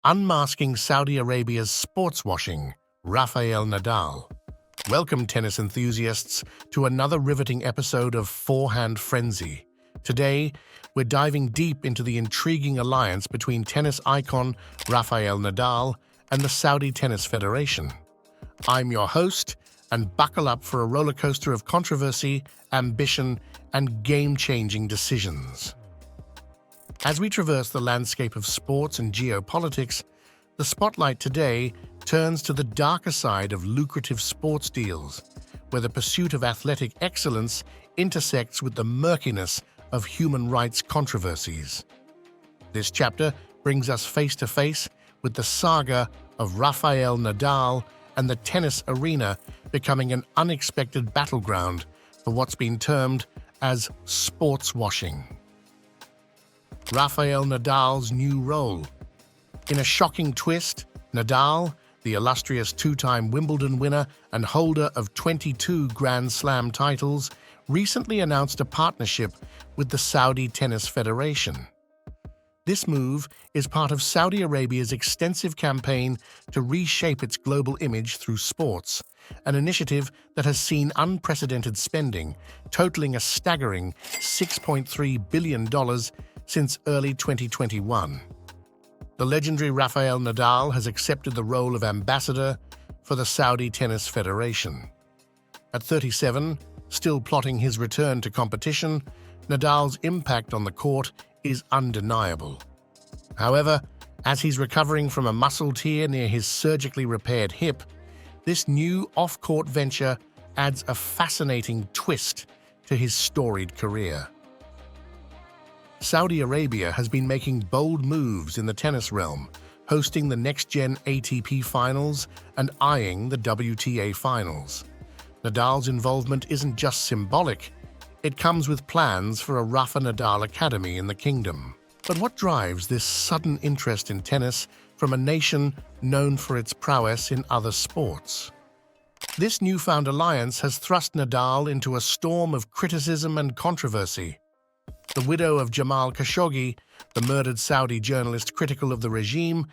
Unmasking Saudi Arabia's sportswashing, Rafael Nadal. Welcome, tennis enthusiasts, to another riveting episode of Forehand Frenzy. Today, we're diving deep into the intriguing alliance between tennis icon Rafael Nadal and the Saudi Tennis Federation. I'm your host, and buckle up for a rollercoaster of controversy, ambition, and game-changing decisions. As we traverse the landscape of sports and geopolitics, the spotlight today turns to the darker side of lucrative sports deals, where the pursuit of athletic excellence intersects with the murkiness of human rights controversies. This chapter brings us face to face with the saga of Rafael Nadal and the tennis arena becoming an unexpected battleground for what's been termed as sports washing. Rafael Nadal's new role. In a shocking twist, Nadal, the illustrious two-time Wimbledon winner and holder of 22 Grand Slam titles, recently announced a partnership with the Saudi Tennis Federation. This move is part of Saudi Arabia's extensive campaign to reshape its global image through sports, an initiative that has seen unprecedented spending, totaling a staggering $6.3 billion since early 2021. The legendary Rafael Nadal has accepted the role of ambassador for the Saudi Tennis Federation. At 37, still plotting his return to competition, Nadal's impact on the court is undeniable. However, as he's recovering from a muscle tear near his surgically repaired hip, this new off-court venture adds a fascinating twist to his storied career. Saudi Arabia has been making bold moves in the tennis realm, hosting the next-gen ATP Finals and eyeing the WTA Finals. Nadal's involvement isn't just symbolic, it comes with plans for a Rafa Nadal Academy in the kingdom. But what drives this sudden interest in tennis from a nation known for its prowess in other sports? This newfound alliance has thrust Nadal into a storm of criticism and controversy. The widow of Jamal Khashoggi, the murdered Saudi journalist critical of the regime,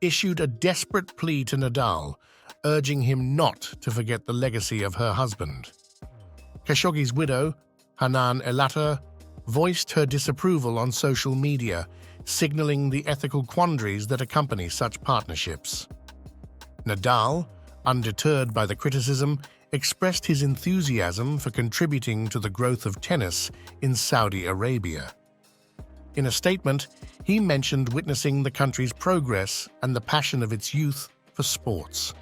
issued a desperate plea to Nadal, urging him not to forget the legacy of her husband. Khashoggi's widow, Hanan El-Attar, voiced her disapproval on social media, signaling the ethical quandaries that accompany such partnerships. Nadal, undeterred by the criticism, expressed his enthusiasm for contributing to the growth of tennis in Saudi Arabia. In a statement, he mentioned witnessing the country's progress and the passion of its youth for sports.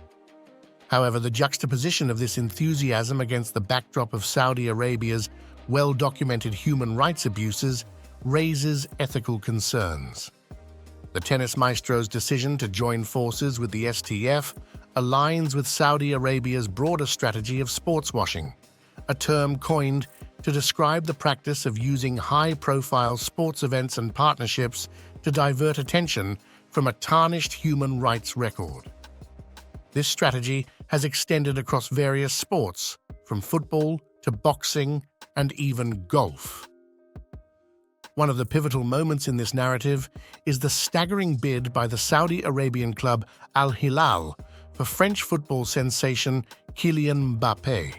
However, the juxtaposition of this enthusiasm against the backdrop of Saudi Arabia's well-documented human rights abuses raises ethical concerns. The tennis maestro's decision to join forces with the STF aligns with Saudi Arabia's broader strategy of sportswashing, a term coined to describe the practice of using high-profile sports events and partnerships to divert attention from a tarnished human rights record. This strategy has extended across various sports, from football to boxing and even golf. One of the pivotal moments in this narrative is the staggering bid by the Saudi Arabian club Al Hilal for French football sensation Kylian Mbappé.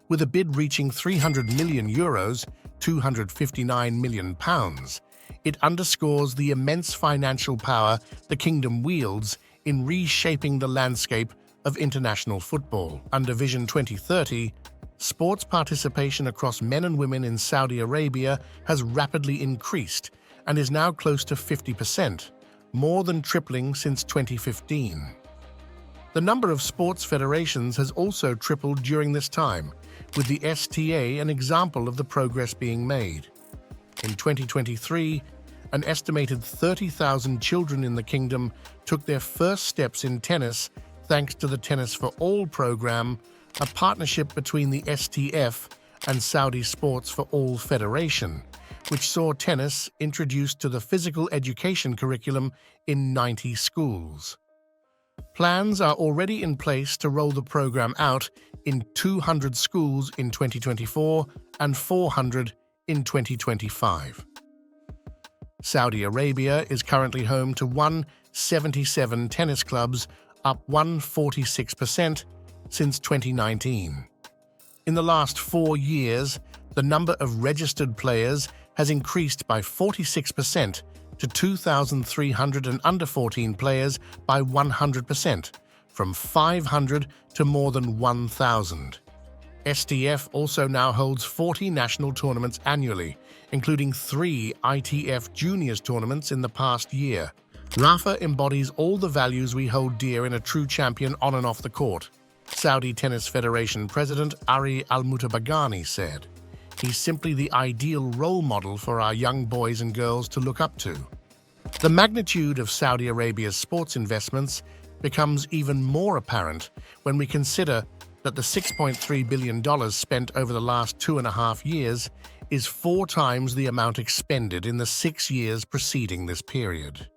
With a bid reaching €300 million, £259 million, it underscores the immense financial power the kingdom wields in reshaping the landscape of international football. Under Vision 2030, sports participation across men and women in Saudi Arabia has rapidly increased and is now close to 50%, more than tripling since 2015. The number of sports federations has also tripled during this time, with the STA an example of the progress being made. In 2023, an estimated 30,000 children in the kingdom took their first steps in tennis thanks to the Tennis for All program, a partnership between the STF and Saudi Sports for All Federation, which saw tennis introduced to the physical education curriculum in 90 schools. Plans are already in place to roll the program out in 200 schools in 2024 and 400 in 2025. Saudi Arabia is currently home to one 77 tennis clubs, up 146% since 2019. In the last 4 years, the number of registered players has increased by 46% to 2,300 and under 14 players by 100%, from 500 to more than 1,000. STF also now holds 40 national tournaments annually, including 3 ITF Juniors tournaments in the past year. Rafa embodies all the values we hold dear in a true champion on and off the court, Saudi Tennis Federation President Ari Al-Mutabagani said. He's simply the ideal role model for our young boys and girls to look up to. The magnitude of Saudi Arabia's sports investments becomes even more apparent when we consider that the $6.3 billion spent over the last 2.5 years is 4 times the amount expended in the 6 years preceding this period.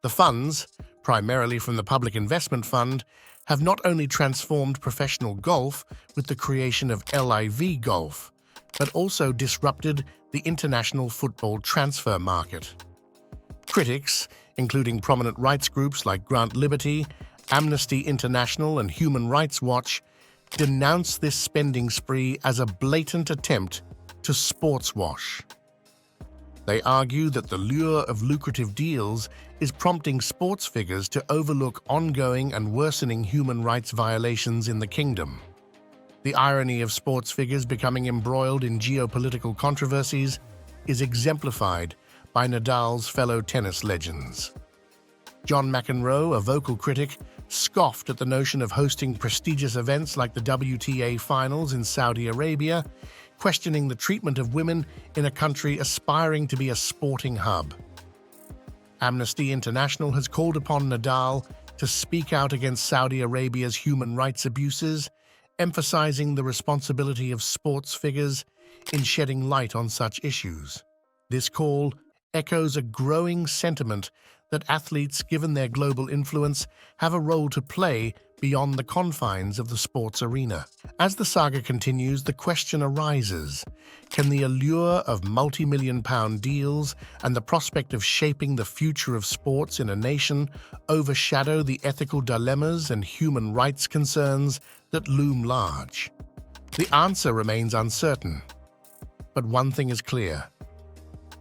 The funds, primarily from the Public Investment Fund, have not only transformed professional golf with the creation of LIV Golf, but also disrupted the international football transfer market. Critics, including prominent rights groups like Grant Liberty, Amnesty International, and Human Rights Watch, denounce this spending spree as a blatant attempt to sportswash. They argue that the lure of lucrative deals is prompting sports figures to overlook ongoing and worsening human rights violations in the kingdom. The irony of sports figures becoming embroiled in geopolitical controversies is exemplified by Nadal's fellow tennis legends. John McEnroe, a vocal critic, scoffed at the notion of hosting prestigious events like the WTA Finals in Saudi Arabia, questioning the treatment of women in a country aspiring to be a sporting hub. Amnesty International has called upon Nadal to speak out against Saudi Arabia's human rights abuses, emphasizing the responsibility of sports figures in shedding light on such issues. This call echoes a growing sentiment that athletes, given their global influence, have a role to play beyond the confines of the sports arena. As the saga continues, the question arises, can the allure of multi-million-pound deals and the prospect of shaping the future of sports in a nation overshadow the ethical dilemmas and human rights concerns that loom large? The answer remains uncertain, but one thing is clear.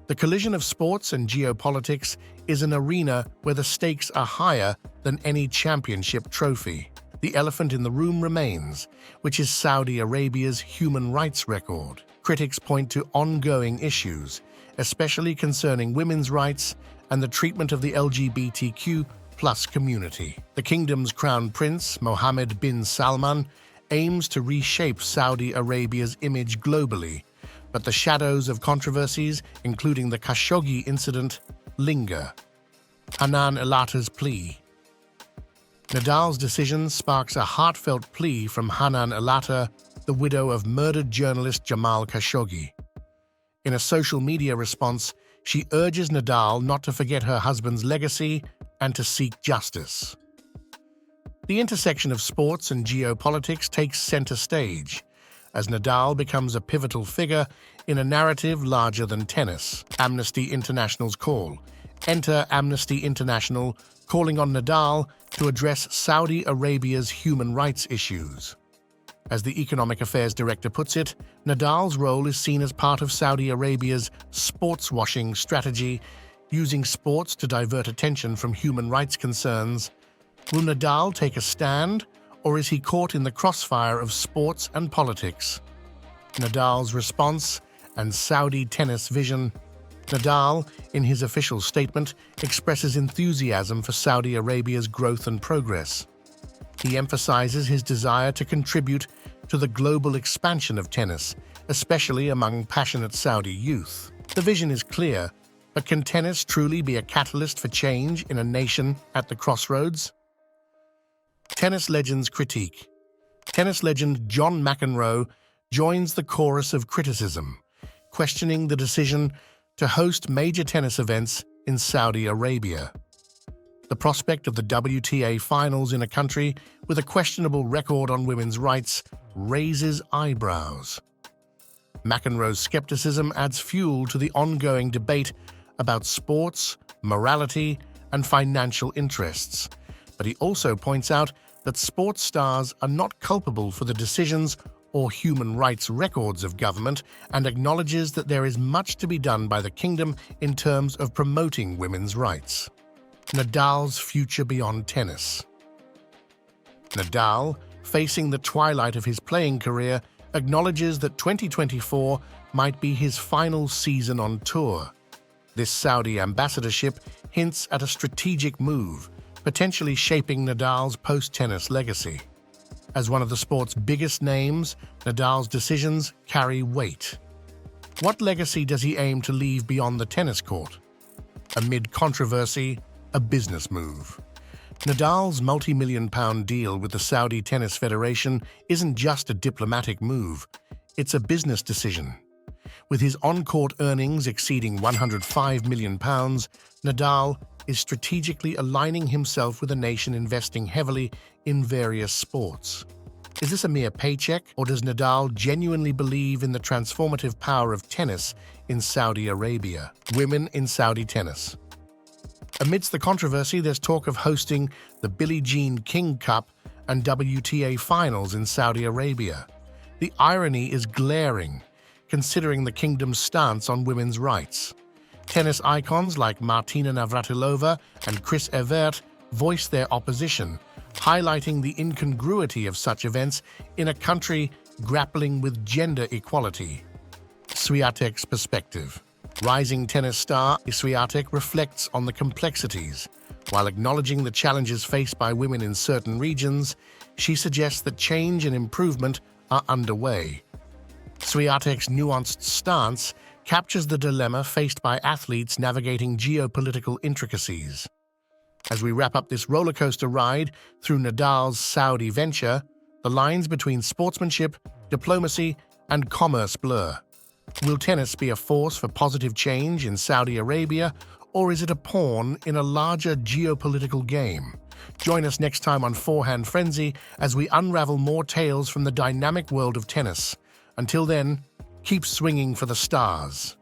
The collision of sports and geopolitics is an arena where the stakes are higher than any championship trophy. The elephant in the room remains, which is Saudi Arabia's human rights record. Critics point to ongoing issues, especially concerning women's rights and the treatment of the LGBTQ+ community. The kingdom's crown prince, Mohammed bin Salman, aims to reshape Saudi Arabia's image globally, but the shadows of controversies, including the Khashoggi incident, linger. Hanan Elata's plea. Nadal's decision sparks a heartfelt plea from Hanan Elata, the widow of murdered journalist Jamal Khashoggi. In a social media response, she urges Nadal not to forget her husband's legacy and to seek justice. The intersection of sports and geopolitics takes center stage, as Nadal becomes a pivotal figure in a narrative larger than tennis. Amnesty International's call. Enter Amnesty International, calling on Nadal to address Saudi Arabia's human rights issues. As the Economic Affairs Director puts it, Nadal's role is seen as part of Saudi Arabia's sportswashing strategy, using sports to divert attention from human rights concerns. Will Nadal take a stand, or is he caught in the crossfire of sports and politics? Nadal's response and Saudi tennis vision. Nadal, in his official statement, expresses enthusiasm for Saudi Arabia's growth and progress. He emphasizes his desire to contribute to the global expansion of tennis, especially among passionate Saudi youth. The vision is clear, but can tennis truly be a catalyst for change in a nation at the crossroads? Tennis legends critique. Tennis legend John McEnroe joins the chorus of criticism, questioning the decision to host major tennis events in Saudi Arabia. The prospect of the WTA Finals in a country with a questionable record on women's rights raises eyebrows. McEnroe's skepticism adds fuel to the ongoing debate about sports, morality, and financial interests. But he also points out that sports stars are not culpable for the decisions or human rights records of government, and acknowledges that there is much to be done by the kingdom in terms of promoting women's rights. Nadal's future beyond tennis. Nadal, facing the twilight of his playing career, acknowledges that 2024 might be his final season on tour. This Saudi ambassadorship hints at a strategic move, potentially shaping Nadal's post-tennis legacy. As one of the sport's biggest names, Nadal's decisions carry weight. What legacy does he aim to leave beyond the tennis court? Amid controversy, a business move. Nadal's multi-million-pound deal with the Saudi Tennis Federation isn't just a diplomatic move, it's a business decision. With his on-court earnings exceeding £105 million, Nadal is strategically aligning himself with a nation investing heavily in various sports. Is this a mere paycheck, or does Nadal genuinely believe in the transformative power of tennis in Saudi Arabia? Women in Saudi tennis. Amidst the controversy, there's talk of hosting the Billie Jean King Cup and WTA finals in Saudi Arabia. The irony is glaring, considering the kingdom's stance on women's rights. Tennis icons like Martina Navratilova and Chris Evert voiced their opposition, highlighting the incongruity of such events in a country grappling with gender equality. Swiatek's perspective. Rising tennis star Swiatek reflects on the complexities. While acknowledging the challenges faced by women in certain regions, she suggests that change and improvement are underway. Swiatek's nuanced stance captures the dilemma faced by athletes navigating geopolitical intricacies. As we wrap up this rollercoaster ride through Nadal's Saudi venture, the lines between sportsmanship, diplomacy, and commerce blur. Will tennis be a force for positive change in Saudi Arabia, or is it a pawn in a larger geopolitical game? Join us next time on Forehand Frenzy as we unravel more tales from the dynamic world of tennis. Until then, keep swinging for the stars.